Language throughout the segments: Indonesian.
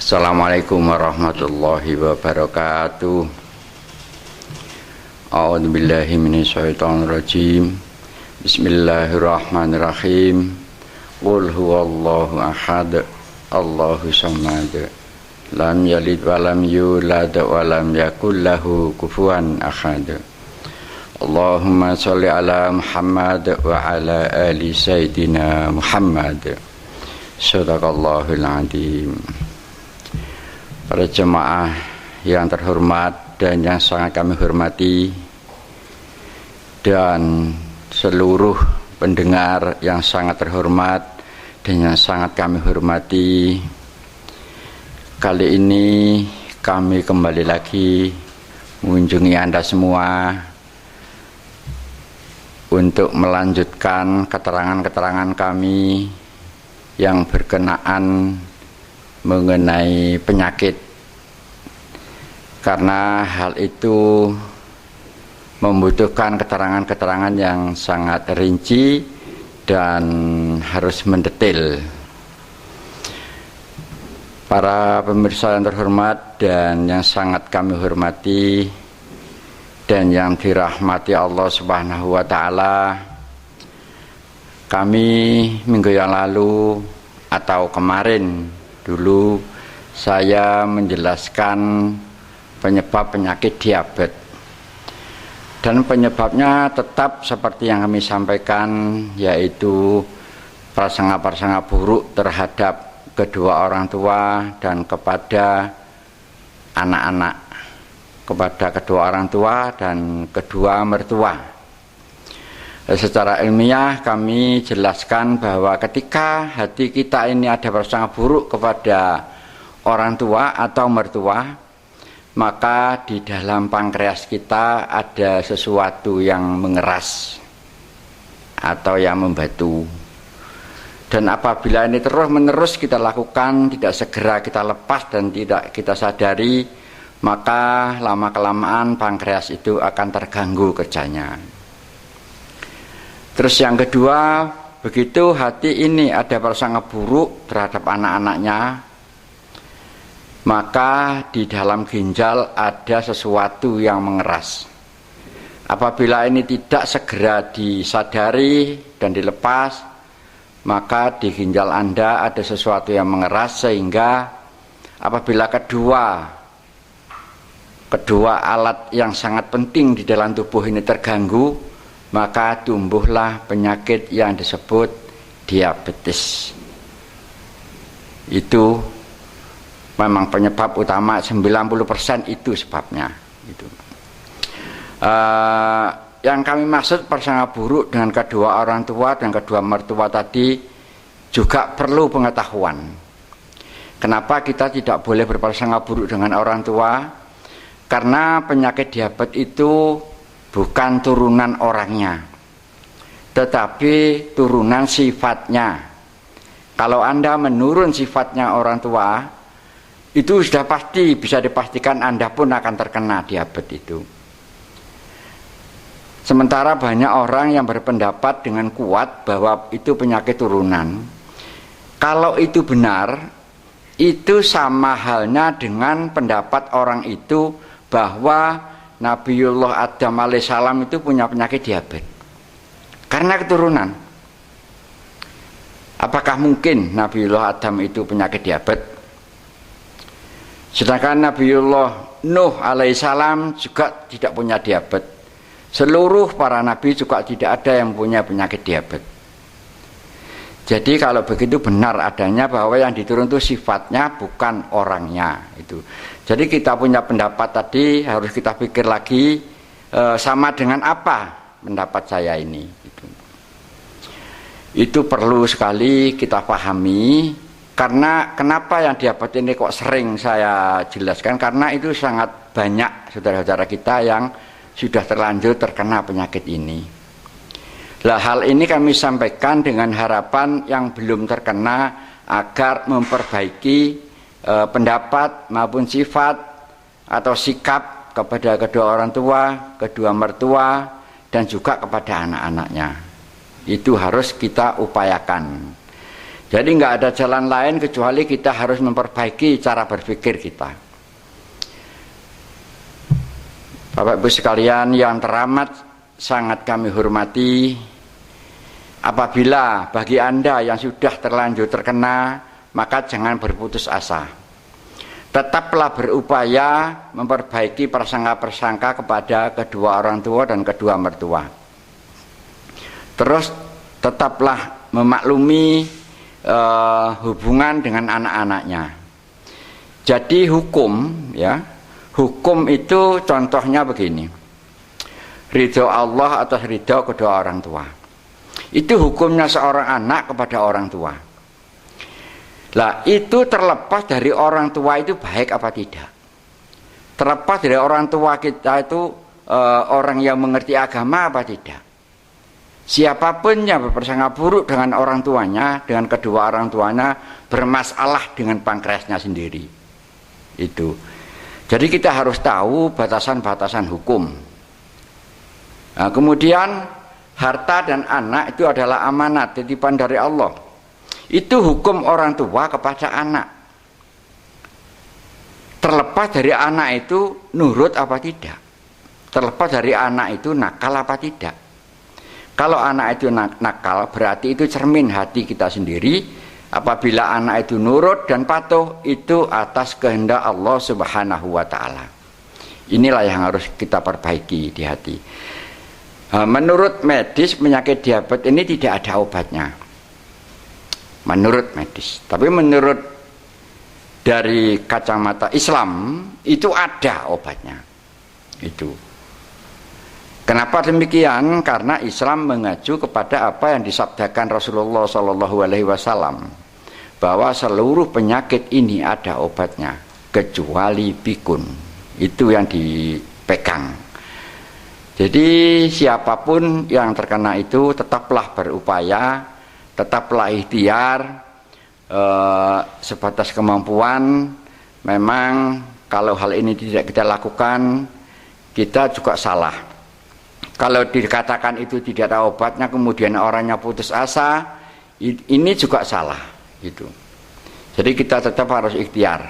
Assalamualaikum warahmatullahi wabarakatuh. A'udzubillahi minasyaitonirrajim. Bismillahirrahmanirrahim. Qul huwallahu ahad, Allahu samad, lam yalid wa lam yulad wa lam yakul lahu kufuwan ahad. Allahumma sholli ala Muhammad wa ala ali sayyidina Muhammad. Shadaqallahul adzim. Para jemaah yang terhormat dan yang sangat kami hormati, dan seluruh pendengar yang sangat terhormat dan yang sangat kami hormati, kali ini kami kembali lagi mengunjungi Anda semua untuk melanjutkan keterangan-keterangan kami yang berkenaan mengenai penyakit, karena hal itu membutuhkan keterangan-keterangan yang sangat rinci dan harus mendetail. Para pemirsa yang terhormat dan yang sangat kami hormati dan yang dirahmati Allah Subhanahu wa taala, kami minggu yang lalu atau kemarin dulu saya menjelaskan penyebab penyakit diabetes, dan penyebabnya tetap seperti yang kami sampaikan, yaitu prasangka-prasangka buruk terhadap kedua orang tua dan kepada anak-anak, kepada kedua orang tua dan kedua mertua. Secara ilmiah kami jelaskan bahwa ketika hati kita ini ada prasangka buruk kepada orang tua atau mertua, maka di dalam pankreas kita ada sesuatu yang mengeras atau yang membatu. Dan apabila ini terus-menerus kita lakukan, tidak segera kita lepas dan tidak kita sadari, maka lama-kelamaan pankreas itu akan terganggu kerjanya. Terus yang kedua, begitu hati ini ada prasangka buruk terhadap anak-anaknya, maka di dalam ginjal ada sesuatu yang mengeras. Apabila ini tidak segera disadari dan dilepas, maka di ginjal Anda ada sesuatu yang mengeras, sehingga apabila kedua alat yang sangat penting di dalam tubuh ini terganggu, maka tumbuhlah penyakit yang disebut diabetes. Itu memang penyebab utama, 90% itu sebabnya. Yang kami maksud prasangka buruk dengan kedua orang tua dan kedua mertua tadi juga perlu pengetahuan. Kenapa kita tidak boleh berprasangka buruk dengan orang tua? Karena penyakit diabetes itu bukan turunan orangnya, tetapi turunan sifatnya. Kalau Anda menurun sifatnya orang tua, itu sudah pasti bisa dipastikan Anda pun akan terkena diabetes itu. Sementara banyak orang yang berpendapat dengan kuat bahwa itu penyakit turunan. Kalau itu benar, itu sama halnya dengan pendapat orang itu bahwa Nabiullah Adam alaihissalam itu punya penyakit diabetes karena keturunan. Apakah mungkin Nabiullah Adam itu penyakit diabetes? Sedangkan Nabiullah Nuh alaihissalam juga tidak punya diabetes. Seluruh para nabi juga tidak ada yang punya penyakit diabetes. Jadi kalau begitu benar adanya bahwa yang diturun itu sifatnya bukan orangnya itu. Jadi kita punya pendapat tadi harus kita pikir lagi, sama dengan apa pendapat saya ini. Itu perlu sekali kita pahami, karena kenapa yang diabetes ini kok sering saya jelaskan, karena itu sangat banyak saudara-saudara kita yang sudah terlanjur terkena penyakit ini. Lah hal ini kami sampaikan dengan harapan yang belum terkena agar memperbaiki pendapat maupun sifat atau sikap kepada kedua orang tua, kedua mertua, dan juga kepada anak-anaknya. Itu harus kita upayakan. Jadi nggak ada jalan lain kecuali kita harus memperbaiki cara berpikir kita. Bapak Ibu sekalian yang teramat, sangat kami hormati, apabila bagi Anda yang sudah terlanjur terkena, maka jangan berputus asa. Tetaplah berupaya memperbaiki prasangka-prasangka kepada kedua orang tua dan kedua mertua. Terus tetaplah memaklumi hubungan dengan anak-anaknya. Jadi hukum, ya, hukum itu contohnya begini. Ridho Allah atas ridho kedua orang tua. Itu hukumnya seorang anak kepada orang tua. Lah itu terlepas dari orang tua itu baik apa tidak. Terlepas dari orang tua kita itu orang yang mengerti agama apa tidak. Siapapun yang berprasangka buruk dengan orang tuanya, dengan kedua orang tuanya, bermasalah dengan pankreasnya sendiri. Itu. Jadi kita harus tahu batasan-batasan hukum. Nah, kemudian harta dan anak itu adalah amanat, titipan dari Allah. Itu hukum orang tua kepada anak. Terlepas dari anak itu nurut apa tidak. Terlepas dari anak itu nakal apa tidak. Kalau anak itu nakal berarti itu cermin hati kita sendiri. Apabila anak itu nurut dan patuh, itu atas kehendak Allah Subhanahu wa ta'ala. Inilah yang harus kita perbaiki di hati. Menurut medis penyakit diabetes ini tidak ada obatnya. Menurut medis. Tapi menurut dari kacamata Islam itu ada obatnya. Itu. Kenapa demikian? Karena Islam mengacu kepada apa yang disabdakan Rasulullah SAW, bahwa seluruh penyakit ini ada obatnya kecuali pikun. Itu yang dipegang. Jadi siapapun yang terkena itu tetaplah berupaya, tetaplah ikhtiar, sebatas kemampuan. Memang kalau hal ini tidak kita lakukan, kita juga salah. Kalau dikatakan itu tidak ada obatnya, kemudian orangnya putus asa, ini juga salah. Gitu. Jadi kita tetap harus ikhtiar,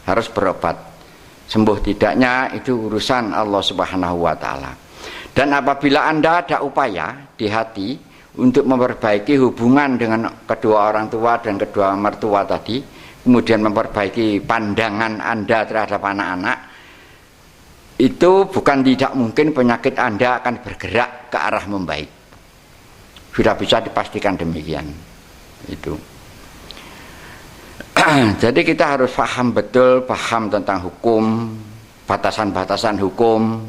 harus berobat. Sembuh tidaknya itu urusan Allah Subhanahu wa ta'ala. Dan apabila Anda ada upaya di hati untuk memperbaiki hubungan dengan kedua orang tua dan kedua mertua tadi, kemudian memperbaiki pandangan Anda terhadap anak-anak, itu bukan tidak mungkin penyakit Anda akan bergerak ke arah membaik. Sudah bisa dipastikan demikian. Itu. Jadi kita harus paham betul, paham tentang hukum, batasan-batasan hukum.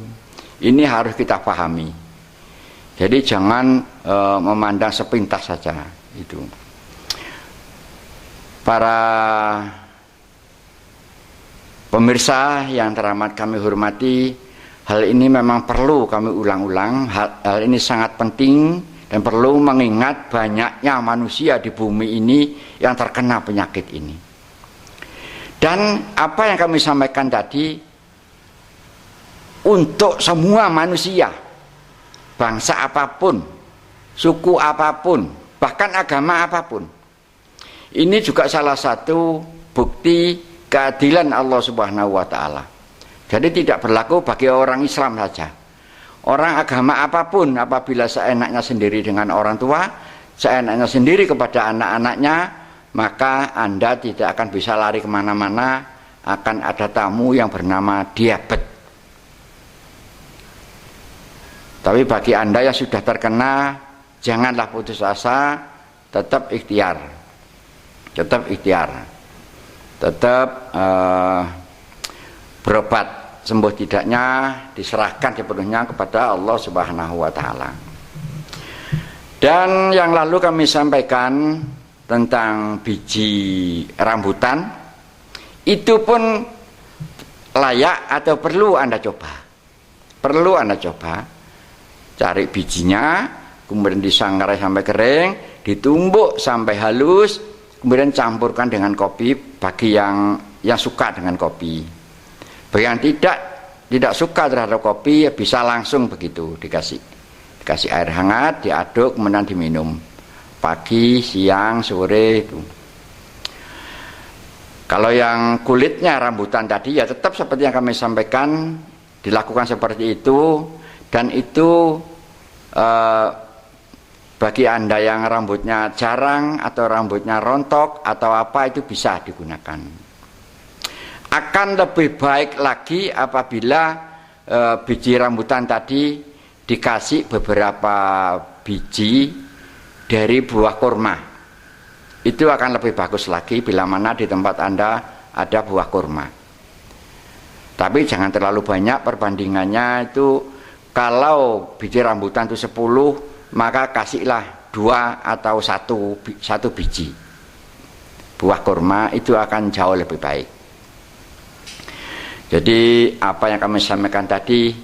Ini harus kita pahami. Jadi jangan memandang sepintas saja itu. Para pemirsa yang teramat kami hormati, hal ini memang perlu kami ulang-ulang. Hal ini sangat penting dan perlu mengingat banyaknya manusia di bumi ini yang terkena penyakit ini. Dan apa yang kami sampaikan tadi untuk semua manusia, bangsa apapun, suku apapun, bahkan agama apapun. Ini juga salah satu bukti keadilan Allah Subhanahu wa ta'ala. Jadi tidak berlaku bagi orang Islam saja. Orang agama apapun, apabila seenaknya sendiri dengan orang tua, seenaknya sendiri kepada anak-anaknya, maka Anda tidak akan bisa lari kemana-mana. Akan ada tamu yang bernama diabetes. Tapi bagi Anda yang sudah terkena, janganlah putus asa, tetap ikhtiar. Tetap ikhtiar. Tetap berobat. Sembuh tidaknya diserahkan sepenuhnya kepada Allah Subhanahu wa ta'ala. Dan yang lalu kami sampaikan tentang biji rambutan, itu pun layak atau perlu Anda coba. Perlu Anda coba. Cari bijinya, kemudian disangrai sampai kering, ditumbuk sampai halus, kemudian campurkan dengan kopi bagi yang suka dengan kopi. Bagi yang tidak suka terhadap kopi, bisa langsung begitu dikasih air hangat, diaduk, kemudian diminum pagi, siang, sore itu. Kalau yang kulitnya rambutan tadi ya tetap seperti yang kami sampaikan, dilakukan seperti itu. Dan itu bagi Anda yang rambutnya jarang atau rambutnya rontok atau apa, itu bisa digunakan. Akan lebih baik lagi apabila biji rambutan tadi dikasih beberapa biji dari buah kurma. Itu akan lebih bagus lagi bila mana di tempat Anda ada buah kurma. Tapi jangan terlalu banyak, perbandingannya itu kalau biji rambutan itu 10, maka kasihlah 2 atau 1 biji buah kurma, itu akan jauh lebih baik. Jadi apa yang kami sampaikan tadi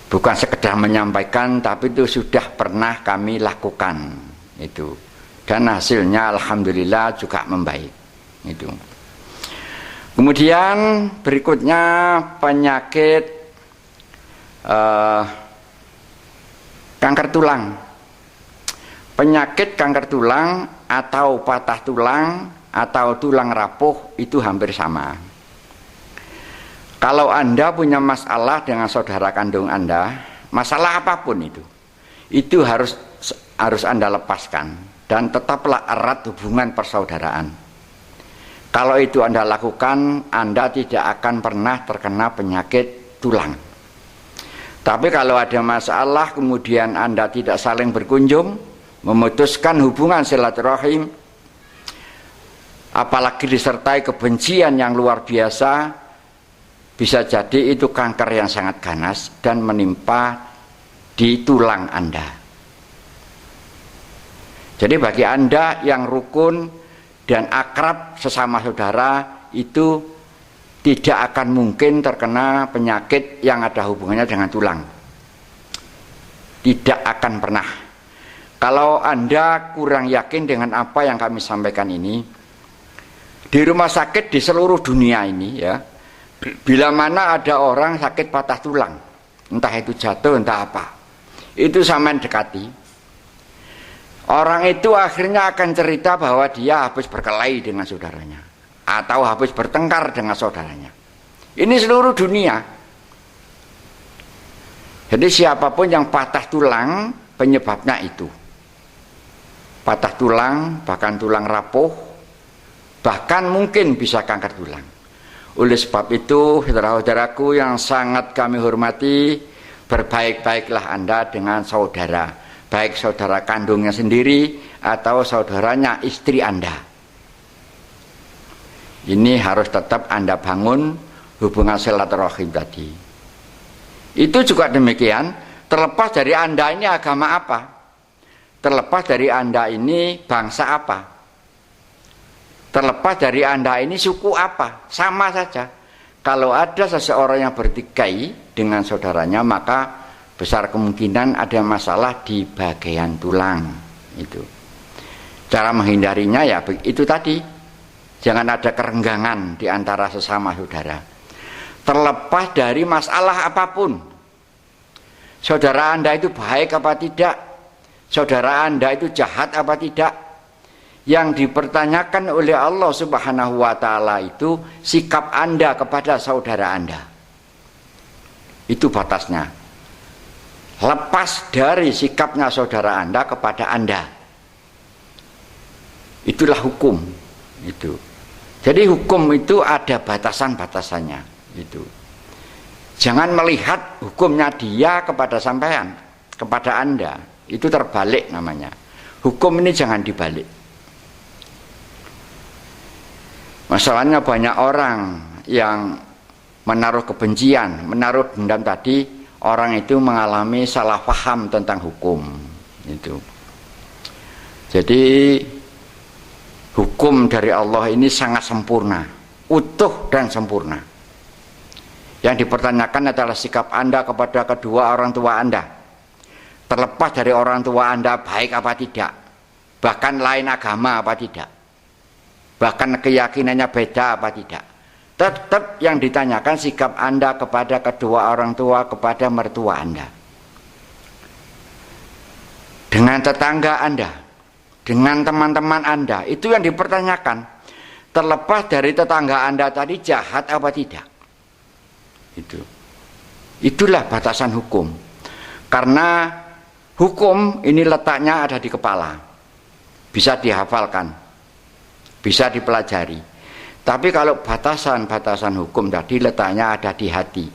bukan sekedar menyampaikan, tapi itu sudah pernah kami lakukan itu, dan hasilnya alhamdulillah juga membaik itu. Kemudian berikutnya penyakit kanker tulang. Penyakit kanker tulang atau patah tulang atau tulang rapuh itu hampir sama. Kalau Anda punya masalah dengan saudara kandung Anda, masalah apapun itu harus Anda lepaskan dan tetaplah erat hubungan persaudaraan. Kalau itu Anda lakukan, Anda tidak akan pernah terkena penyakit tulang. Tapi kalau ada masalah kemudian Anda tidak saling berkunjung, memutuskan hubungan silaturahim, apalagi disertai kebencian yang luar biasa, bisa jadi itu kanker yang sangat ganas dan menimpa di tulang Anda. Jadi bagi Anda yang rukun dan akrab sesama saudara, itu tidak akan mungkin terkena penyakit yang ada hubungannya dengan tulang. Tidak akan pernah. Kalau Anda kurang yakin dengan apa yang kami sampaikan ini, di rumah sakit di seluruh dunia ini ya, bila mana ada orang sakit patah tulang, entah itu jatuh entah apa, itu sampean dekati. Orang itu akhirnya akan cerita bahwa dia habis berkelahi dengan saudaranya atau habis bertengkar dengan saudaranya. Ini seluruh dunia. Jadi siapapun yang patah tulang, penyebabnya itu. Patah tulang, bahkan tulang rapuh, bahkan mungkin bisa kanker tulang. Oleh sebab itu, saudara-saudaraku yang sangat kami hormati, berbaik-baiklah Anda dengan saudara, baik saudara kandungnya sendiri atau saudaranya istri Anda. Ini harus tetap Anda bangun hubungan silaturahim tadi. Itu juga demikian, terlepas dari Anda ini agama apa, terlepas dari Anda ini bangsa apa, terlepas dari Anda ini suku apa, sama saja. Kalau ada seseorang yang bertikai dengan saudaranya, maka besar kemungkinan ada masalah di bagian tulang itu. Cara menghindarinya ya itu tadi, jangan ada kerenggangan di antara sesama saudara. Terlepas dari masalah apapun, saudara Anda itu baik apa tidak, saudara Anda itu jahat apa tidak, yang dipertanyakan oleh Allah Subhanahu wa Ta'ala itu sikap Anda kepada saudara Anda. Itu batasnya. Lepas dari sikapnya saudara Anda kepada Anda, itulah hukum itu. Jadi hukum itu ada batasan-batasannya itu. Jangan melihat hukumnya dia kepada sampean, kepada Anda, itu terbalik namanya. Hukum ini jangan dibalik. Masalahnya banyak orang yang menaruh kebencian, menaruh dendam tadi. Orang itu mengalami salah paham tentang hukum itu. Jadi hukum dari Allah ini sangat sempurna, utuh dan sempurna. Yang dipertanyakan adalah sikap Anda kepada kedua orang tua Anda. terlepas dari orang tua Anda baik apa tidak, bahkan lain agama apa tidak, bahkan keyakinannya beda apa tidak, tetap yang ditanyakan sikap Anda kepada kedua orang tua, kepada mertua Anda, dengan tetangga Anda, dengan teman-teman Anda, itu yang dipertanyakan. Terlepas dari tetangga Anda tadi jahat apa tidak. Itulah batasan hukum. Karena hukum ini letaknya ada di kepala, bisa dihafalkan, bisa dipelajari. Tapi kalau batasan-batasan hukum tadi letaknya ada di hati.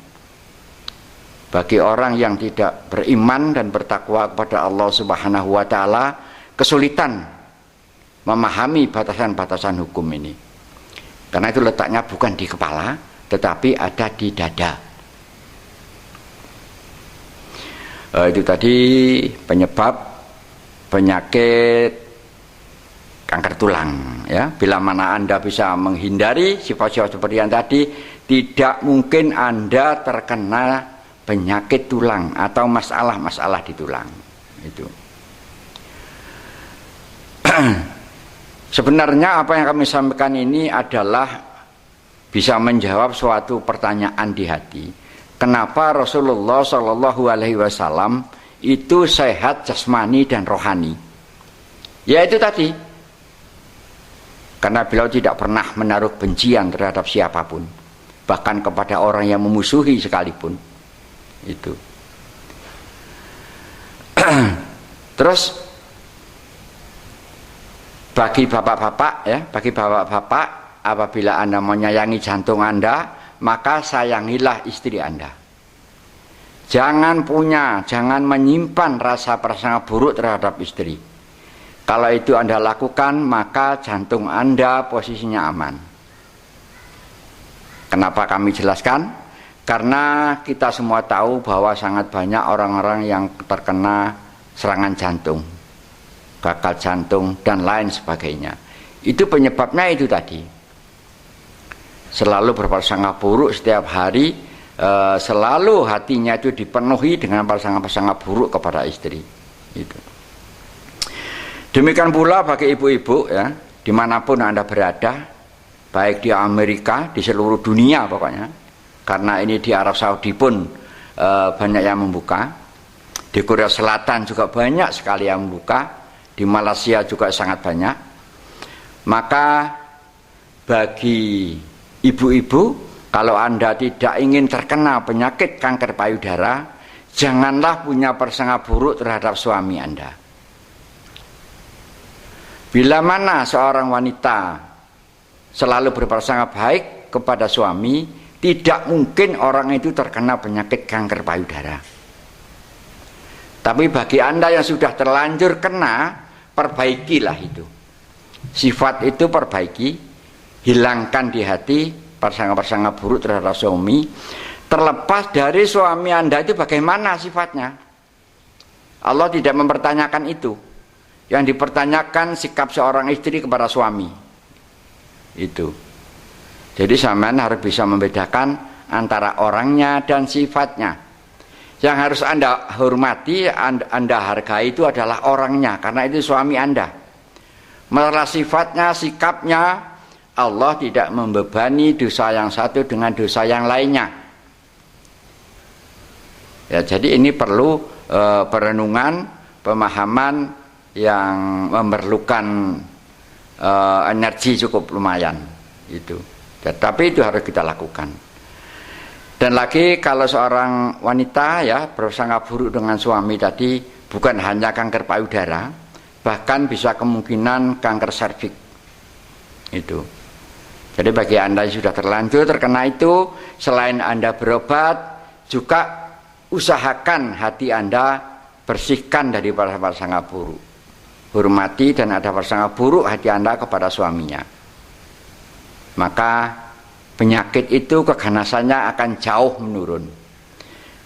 Bagi orang yang tidak beriman dan bertakwa kepada Allah Subhanahu wa Ta'ala, kesulitan memahami batasan-batasan hukum ini. Karena itu letaknya bukan di kepala, tetapi ada di dada. Itu tadi penyebab penyakit kanker tulang, ya. Bila mana Anda bisa menghindari sifat-sifat seperti yang tadi, tidak mungkin Anda terkena penyakit tulang atau masalah-masalah di tulang. Itu. Sebenarnya apa yang kami sampaikan ini adalah bisa menjawab suatu pertanyaan di hati. Kenapa Rasulullah Shallallahu Alaihi Wasallam itu sehat jasmani dan rohani? Ya itu tadi, karena beliau tidak pernah menaruh bencian terhadap siapapun, bahkan kepada orang yang memusuhi sekalipun. Itu. Terus bagi bapak-bapak, ya, bagi bapak-bapak, apabila Anda menyayangi jantung Anda, maka sayangilah istri Anda. Jangan menyimpan rasa prasangka buruk terhadap istri. Kalau itu Anda lakukan, maka jantung Anda posisinya aman. Kenapa kami jelaskan? Karena kita semua tahu bahwa sangat banyak orang-orang yang terkena serangan jantung, gagal jantung, dan lain sebagainya. Itu penyebabnya itu tadi. Selalu berprasangka buruk setiap hari, selalu hatinya itu dipenuhi dengan prasangka-prasangka buruk kepada istri. Itu. Demikian pula bagi ibu-ibu, ya, dimanapun Anda berada, baik di Amerika, di seluruh dunia pokoknya, karena ini di Arab Saudi pun banyak yang membuka, di Korea Selatan juga banyak sekali yang membuka, di Malaysia juga sangat banyak. Maka bagi ibu-ibu, kalau Anda tidak ingin terkena penyakit kanker payudara, janganlah punya prasangka buruk terhadap suami Anda. Bila mana seorang wanita selalu berprasangka baik kepada suami, tidak mungkin orang itu terkena penyakit kanker payudara. Tapi bagi Anda yang sudah terlanjur kena, perbaikilah itu. Sifat itu perbaiki, hilangkan di hati prasangka-prasangka buruk terhadap suami. Terlepas dari suami Anda itu bagaimana sifatnya, Allah tidak mempertanyakan itu. Yang dipertanyakan sikap seorang istri kepada suami. Itu. Jadi sampean harus bisa membedakan antara orangnya dan sifatnya. Yang harus Anda hormati, Anda hargai itu adalah orangnya, karena itu suami Anda. Masalah sifatnya, sikapnya, Allah tidak membebani dosa yang satu dengan dosa yang lainnya. Ya, jadi ini perlu perenungan, pemahaman yang memerlukan energi cukup lumayan itu. Tapi itu harus kita lakukan. Dan lagi kalau seorang wanita ya berprasangka buruk dengan suami tadi, bukan hanya kanker payudara, bahkan bisa kemungkinan kanker serviks. Itu. Jadi bagi Anda yang sudah terlanjur terkena itu, selain Anda berobat, juga usahakan hati Anda bersihkan dari prasangka buruk. Hormati dan ada prasangka buruk hati Anda kepada suaminya. Maka penyakit itu keganasannya akan jauh menurun.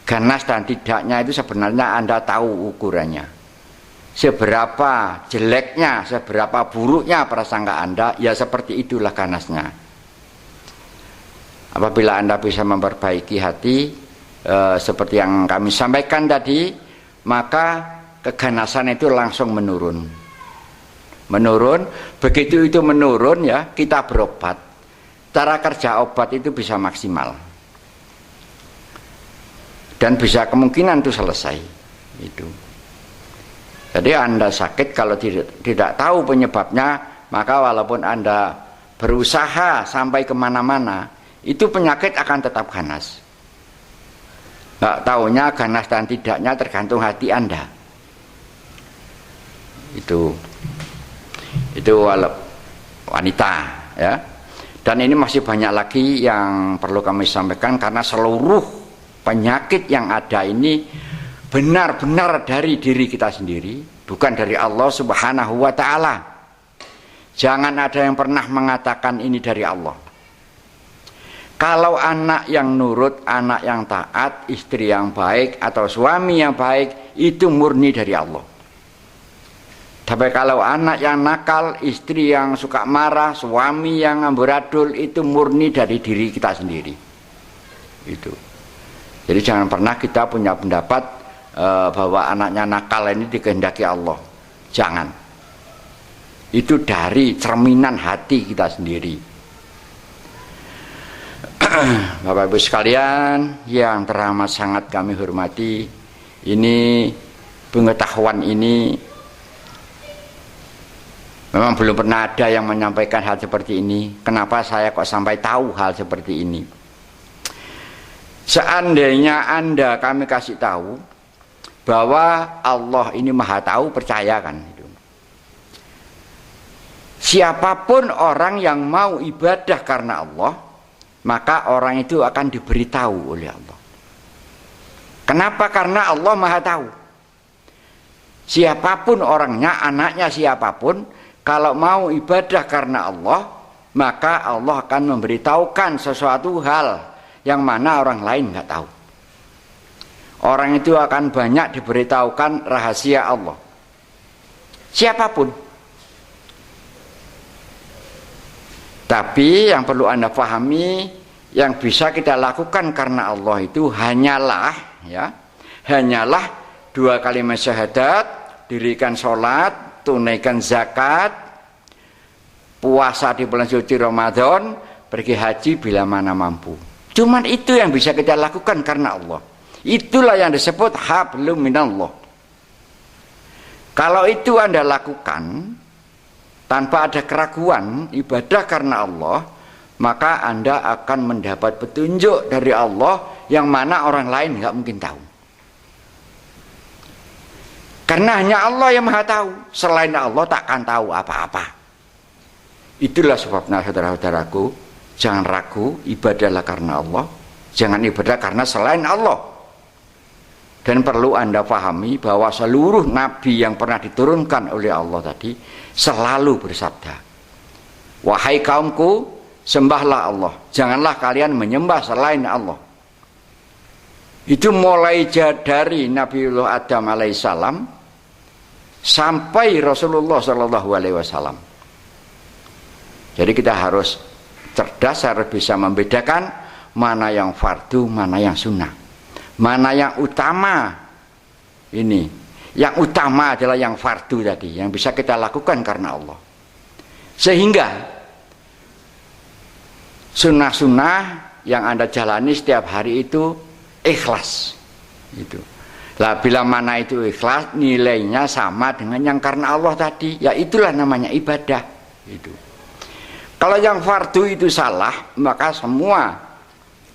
Ganas dan tidaknya itu sebenarnya Anda tahu ukurannya. Seberapa jeleknya, seberapa buruknya prasangka Anda, ya seperti itulah ganasnya. Apabila Anda bisa memperbaiki hati, seperti yang kami sampaikan tadi, maka keganasan itu langsung menurun. Begitu itu menurun ya, kita berobat. Cara kerja obat itu bisa maksimal. Dan bisa kemungkinan itu selesai. Itu. Jadi Anda sakit kalau tidak tahu penyebabnya, maka walaupun Anda berusaha sampai kemana-mana, itu penyakit akan tetap ganas. Nggak taunya ganas dan tidaknya tergantung hati Anda. Itu wanita ya. Dan ini masih banyak lagi yang perlu kami sampaikan, karena seluruh penyakit yang ada ini benar-benar dari diri kita sendiri, bukan dari Allah Subhanahu wa ta'ala. Jangan ada yang pernah mengatakan ini dari Allah. Kalau anak yang nurut, anak yang taat, istri yang baik atau suami yang baik, itu murni dari Allah. Tapi kalau anak yang nakal, istri yang suka marah, suami yang amburadul, itu murni dari diri kita sendiri. Itu. Jadi jangan pernah kita punya pendapat bahwa anaknya nakal ini dikehendaki Allah. Jangan. Itu dari cerminan hati kita sendiri. Bapak Ibu sekalian yang teramat sangat kami hormati, ini pengetahuan ini memang belum pernah ada yang menyampaikan hal seperti ini. Kenapa saya kok sampai tahu hal seperti ini? Seandainya kami kasih tahu bahwa Allah ini maha tahu, percayakan. Siapapun orang yang mau ibadah karena Allah, maka orang itu akan diberitahu oleh Allah. Kenapa? Karena Allah maha tahu. Siapapun orangnya, anaknya siapapun, kalau mau ibadah karena Allah, maka Allah akan memberitahukan sesuatu hal yang mana orang lain nggak tahu. Orang itu akan banyak diberitahukan rahasia Allah. Siapapun. Tapi yang perlu Anda pahami, yang bisa kita lakukan karena Allah itu hanyalah 2 kalimat syahadat, dirikan sholat, tunaikan zakat, puasa di bulan suci Ramadan, pergi haji bila mana mampu. Cuman itu yang bisa kita lakukan karena Allah. Itulah yang disebut hablum minallah. Kalau itu Anda lakukan tanpa ada keraguan, ibadah karena Allah, maka Anda akan mendapat petunjuk dari Allah yang mana orang lain nggak mungkin tahu. Karena hanya Allah yang maha tahu, selain Allah takkan tahu apa-apa. Itulah sebabnya saudara-saudaraku, jangan ragu, ibadahlah karena Allah, jangan ibadah karena selain Allah. Dan perlu Anda pahami bahwa seluruh nabi yang pernah diturunkan oleh Allah tadi selalu bersabda, wahai kaumku, sembahlah Allah, janganlah kalian menyembah selain Allah. Itu mulai dari Nabiullah Adam alaihissalam sampai Rasulullah SAW. Jadi kita harus cerdas, harus bisa membedakan mana yang fardu, mana yang sunnah, mana yang utama. Ini yang utama adalah yang fardu tadi, yang bisa kita lakukan karena Allah. Sehingga sunnah-sunnah yang Anda jalani setiap hari itu ikhlas. Itu. Lah bila mana itu ikhlas, nilainya sama dengan yang karena Allah tadi, ya itulah namanya ibadah. Itu. Kalau yang fardu itu salah, maka semua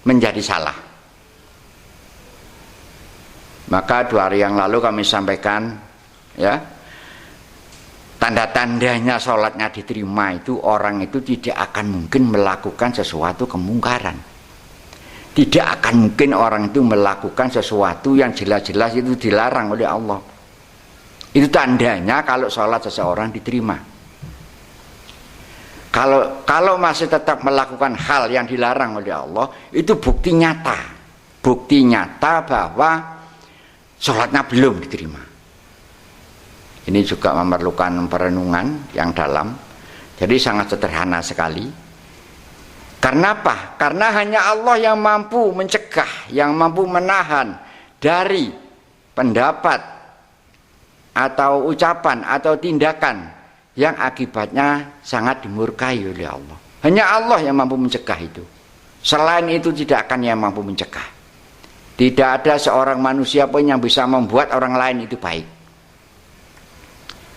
menjadi salah. Maka 2 hari yang lalu kami sampaikan, ya, tanda-tandanya sholatnya diterima itu orang itu tidak akan mungkin melakukan sesuatu kemungkaran. Tidak akan mungkin orang itu melakukan sesuatu yang jelas-jelas itu dilarang oleh Allah. Itu tandanya kalau sholat seseorang diterima. Kalau masih tetap melakukan hal yang dilarang oleh Allah, itu bukti nyata bahwa sholatnya belum diterima. Ini juga memerlukan perenungan yang dalam. Jadi sangat sederhana sekali. Karena apa? Karena hanya Allah yang mampu mencegah, yang mampu menahan dari pendapat atau ucapan atau tindakan yang akibatnya sangat dimurkai oleh Allah. Hanya Allah yang mampu mencegah itu. Selain itu tidak akan yang mampu mencegah. Tidak ada seorang manusia pun yang bisa membuat orang lain itu baik,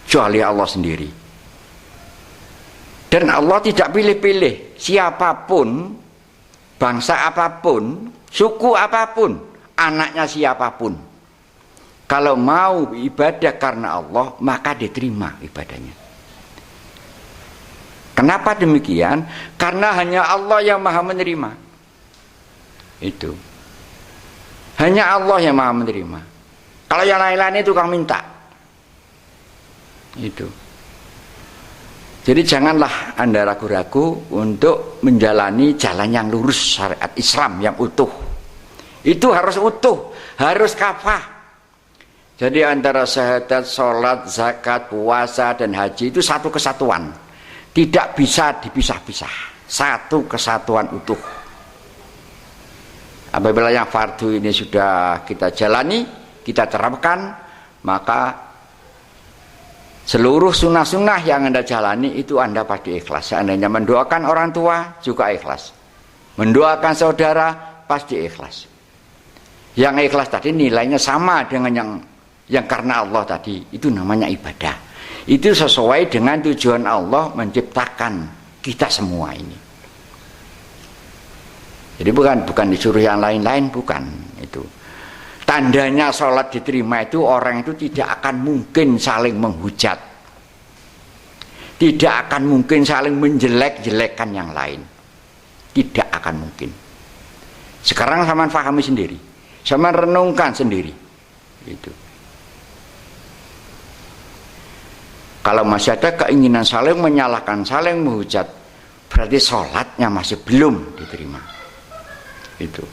kecuali Allah sendiri. Dan Allah tidak pilih-pilih siapapun, bangsa apapun, suku apapun, anaknya siapapun. Kalau mau ibadah karena Allah, maka diterima ibadahnya. Kenapa demikian? Karena hanya Allah yang maha menerima. Itu. Hanya Allah yang maha menerima. Kalau yang lain-lain itu tukang minta. Itu. Jadi janganlah Anda ragu-ragu untuk menjalani jalan yang lurus syariat Islam yang utuh. Itu harus utuh, harus kafah. Jadi antara syahadat, sholat, zakat, puasa, dan haji itu satu kesatuan. Tidak bisa dipisah-pisah. Satu kesatuan utuh. Apabila yang fardu ini sudah kita jalani, kita terapkan, maka seluruh sunnah-sunnah yang Anda jalani itu Anda pasti ikhlas. Seandainya mendoakan orang tua juga ikhlas. Mendoakan saudara pasti ikhlas. Yang ikhlas tadi nilainya sama dengan yang karena Allah tadi. Itu namanya ibadah. Itu sesuai dengan tujuan Allah menciptakan kita semua ini. Jadi bukan disuruh yang lain-lain, bukan itu. Tandanya sholat diterima itu orang itu tidak akan mungkin saling menghujat, tidak akan mungkin saling menjelek-jelekan yang lain, tidak akan mungkin. Sekarang sama pahami sendiri, sama renungkan sendiri. Itu. Kalau masih ada keinginan saling menyalahkan, saling menghujat, berarti sholatnya masih belum diterima. Itu.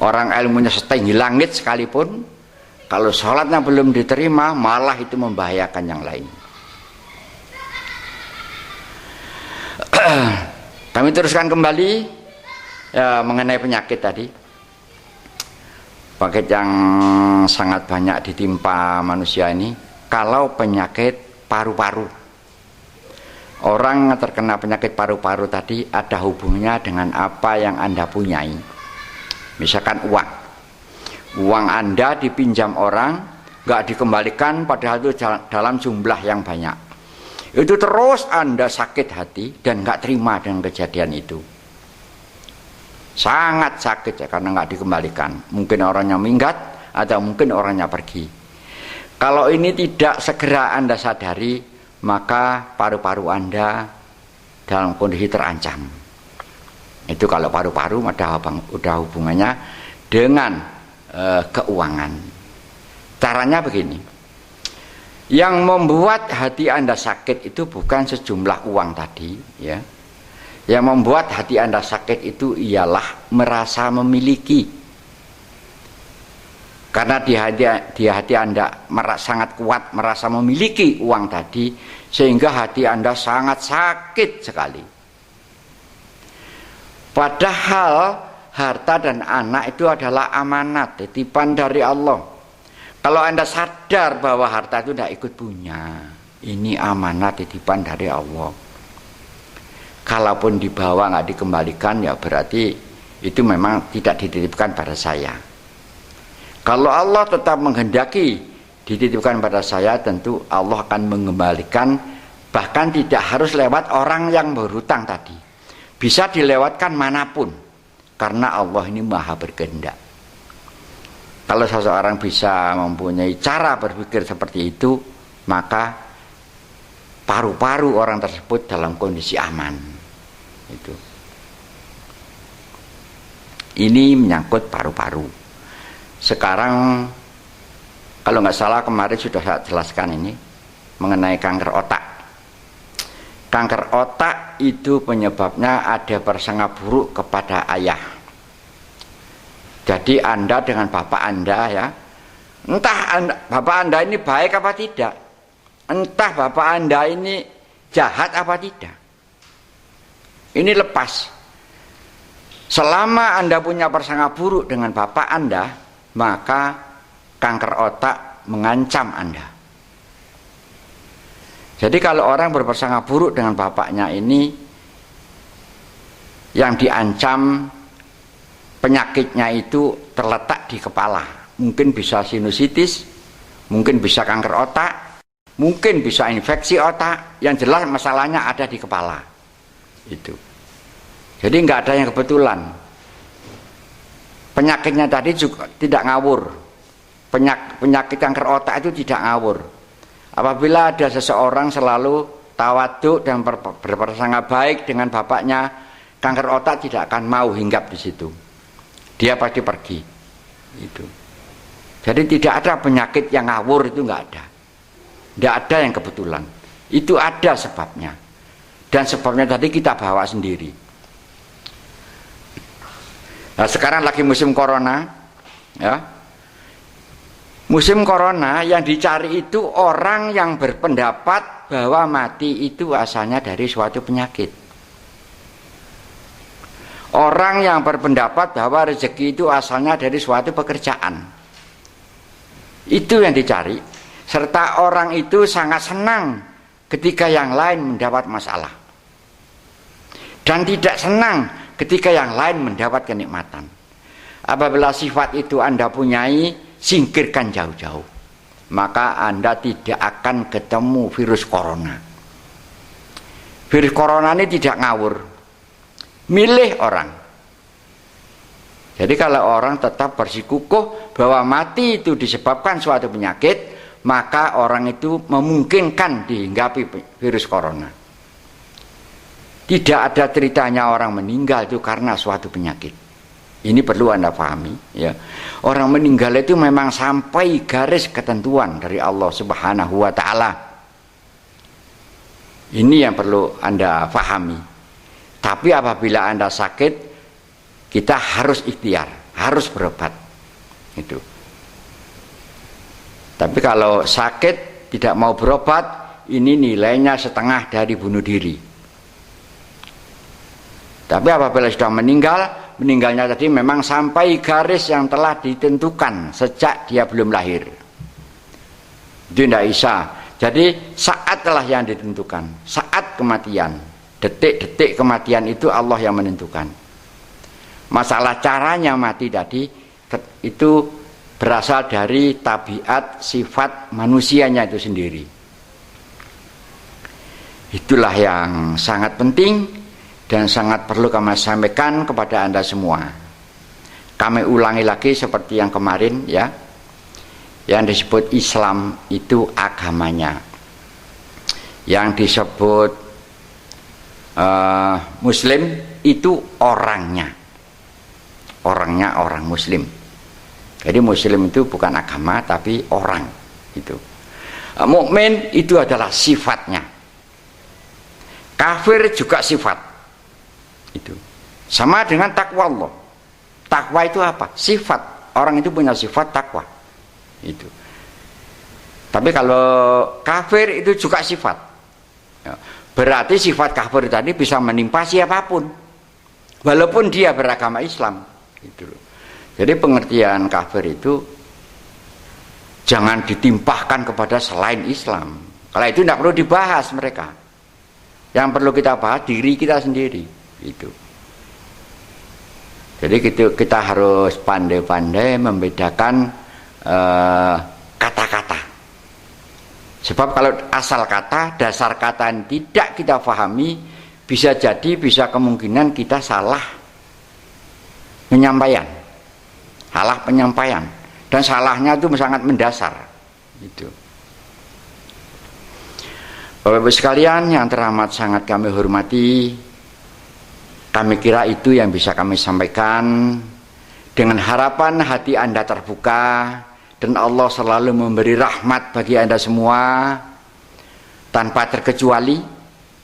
Orang ilmunya setinggi langit sekalipun, kalau sholatnya belum diterima, malah itu membahayakan yang lain. Kami teruskan kembali ya, mengenai penyakit tadi. Penyakit yang sangat banyak ditimpa manusia ini, kalau penyakit paru-paru. Orang terkena penyakit paru-paru tadi ada hubungannya dengan apa yang Anda punyai. Misalkan uang Anda dipinjam orang, nggak dikembalikan padahal itu dalam jumlah yang banyak. Itu terus Anda sakit hati dan nggak terima dengan kejadian itu. Sangat sakit ya, karena nggak dikembalikan. Mungkin orangnya minggat atau mungkin orangnya pergi. Kalau ini tidak segera Anda sadari, maka paru-paru Anda dalam kondisi terancam. Itu kalau paru-paru udah hubungannya dengan keuangan. Caranya begini. Yang membuat hati Anda sakit itu bukan sejumlah uang tadi, ya. Yang membuat hati Anda sakit itu ialah merasa memiliki. Karena di hati Anda sangat kuat merasa memiliki uang tadi, sehingga hati Anda sangat sakit sekali. Padahal harta dan anak itu adalah amanat, titipan dari Allah. Kalau Anda sadar bahwa harta itu tidak ikut punya, ini amanat titipan dari Allah. Kalaupun dibawa nggak dikembalikan, ya berarti itu memang tidak dititipkan pada saya. Kalau Allah tetap menghendaki dititipkan pada saya, tentu Allah akan mengembalikan, bahkan tidak harus lewat orang yang berhutang tadi. Bisa dilewatkan manapun, karena Allah ini maha berkehendak. Kalau seseorang bisa mempunyai cara berpikir seperti itu, maka paru-paru orang tersebut dalam kondisi aman. Itu. Ini menyangkut paru-paru. Sekarang kalau nggak salah kemarin sudah saya jelaskan ini mengenai kanker otak. Kanker otak itu penyebabnya ada prasangka buruk kepada ayah. Jadi Anda dengan bapak Anda ya, entah bapak Anda ini baik apa tidak, entah bapak Anda ini jahat apa tidak, ini lepas. Selama Anda punya prasangka buruk dengan bapak Anda, maka kanker otak mengancam Anda. Jadi kalau orang berprasangka buruk dengan bapaknya ini, yang diancam penyakitnya itu terletak di kepala. Mungkin bisa sinusitis, mungkin bisa kanker otak, mungkin bisa infeksi otak. Yang jelas masalahnya ada di kepala. Itu. Jadi nggak ada yang kebetulan. Penyakitnya tadi juga tidak ngawur. Penyakit kanker otak itu tidak ngawur. Apabila ada seseorang selalu tawaduk dan berprasangka baik dengan bapaknya, kanker otak tidak akan mau hinggap di situ. Dia pasti pergi. Itu. Jadi tidak ada penyakit yang ngawur, itu nggak ada. Tidak ada yang kebetulan. Itu ada sebabnya. Dan sebabnya tadi kita bawa sendiri. Nah, sekarang lagi musim corona, ya. Musim corona yang dicari itu orang yang berpendapat bahwa mati itu asalnya dari suatu penyakit. Orang yang berpendapat bahwa rezeki itu asalnya dari suatu pekerjaan. Itu yang dicari. Serta orang itu sangat senang ketika yang lain mendapat masalah. Dan tidak senang ketika yang lain mendapat kenikmatan. Apabila sifat itu Anda punyai, singkirkan jauh-jauh, maka Anda tidak akan ketemu virus corona. Virus corona ini tidak ngawur, milih orang. Jadi kalau orang tetap bersikukuh bahwa mati itu disebabkan suatu penyakit, maka orang itu memungkinkan dihinggapi virus corona. Tidak ada ceritanya orang meninggal itu karena suatu penyakit. Ini perlu Anda pahami, ya. Orang meninggal itu memang sampai garis ketentuan dari Allah Subhanahu wa taala. Ini yang perlu Anda pahami. Tapi apabila Anda sakit, kita harus ikhtiar, harus berobat. Itu. Tapi kalau sakit tidak mau berobat, ini nilainya setengah dari bunuh diri. Tapi apabila sudah meninggalnya tadi memang sampai garis yang telah ditentukan sejak dia belum lahir. Itu tidak bisa. Jadi saat telah yang ditentukan, saat kematian, detik-detik kematian itu Allah yang menentukan. Masalah caranya mati tadi itu berasal dari tabiat sifat manusianya itu sendiri. Itulah yang sangat penting dan sangat perlu kami sampaikan kepada Anda semua. Kami ulangi lagi seperti yang kemarin, ya. Yang disebut Islam itu agamanya. Yang disebut Muslim itu orangnya. Orangnya orang Muslim. Jadi Muslim itu bukan agama tapi orang. Itu. Mukmin itu adalah sifatnya. Kafir juga sifat. Itu sama dengan takwa Allah. Takwa itu apa? Sifat. Orang itu punya sifat takwa. Itu. Tapi kalau kafir itu juga sifat. Berarti sifat kafir tadi bisa menimpa siapapun, walaupun dia beragama Islam. Itu. Jadi pengertian kafir itu jangan ditimpahkan kepada selain Islam. Kalau itu tidak perlu dibahas mereka. Yang perlu kita bahas diri kita sendiri. Itu. Jadi kita harus pandai-pandai membedakan kata-kata. Sebab kalau asal kata, dasar kata yang tidak kita pahami, bisa kemungkinan kita salah penyampaian. Salah penyampaian. Dan salahnya itu sangat mendasar. Itu. Bapak-Ibu sekalian yang teramat sangat kami hormati, kami kira itu yang bisa kami sampaikan. Dengan harapan hati Anda terbuka dan Allah selalu memberi rahmat bagi Anda semua tanpa terkecuali,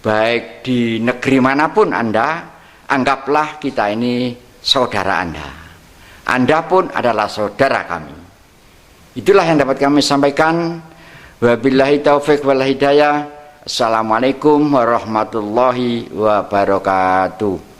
baik di negeri manapun Anda, anggaplah kita ini saudara Anda. Anda pun adalah saudara kami. Itulah yang dapat kami sampaikan. Wabillahi taufiq wal hidayah. Assalamualaikum warahmatullahi wabarakatuh.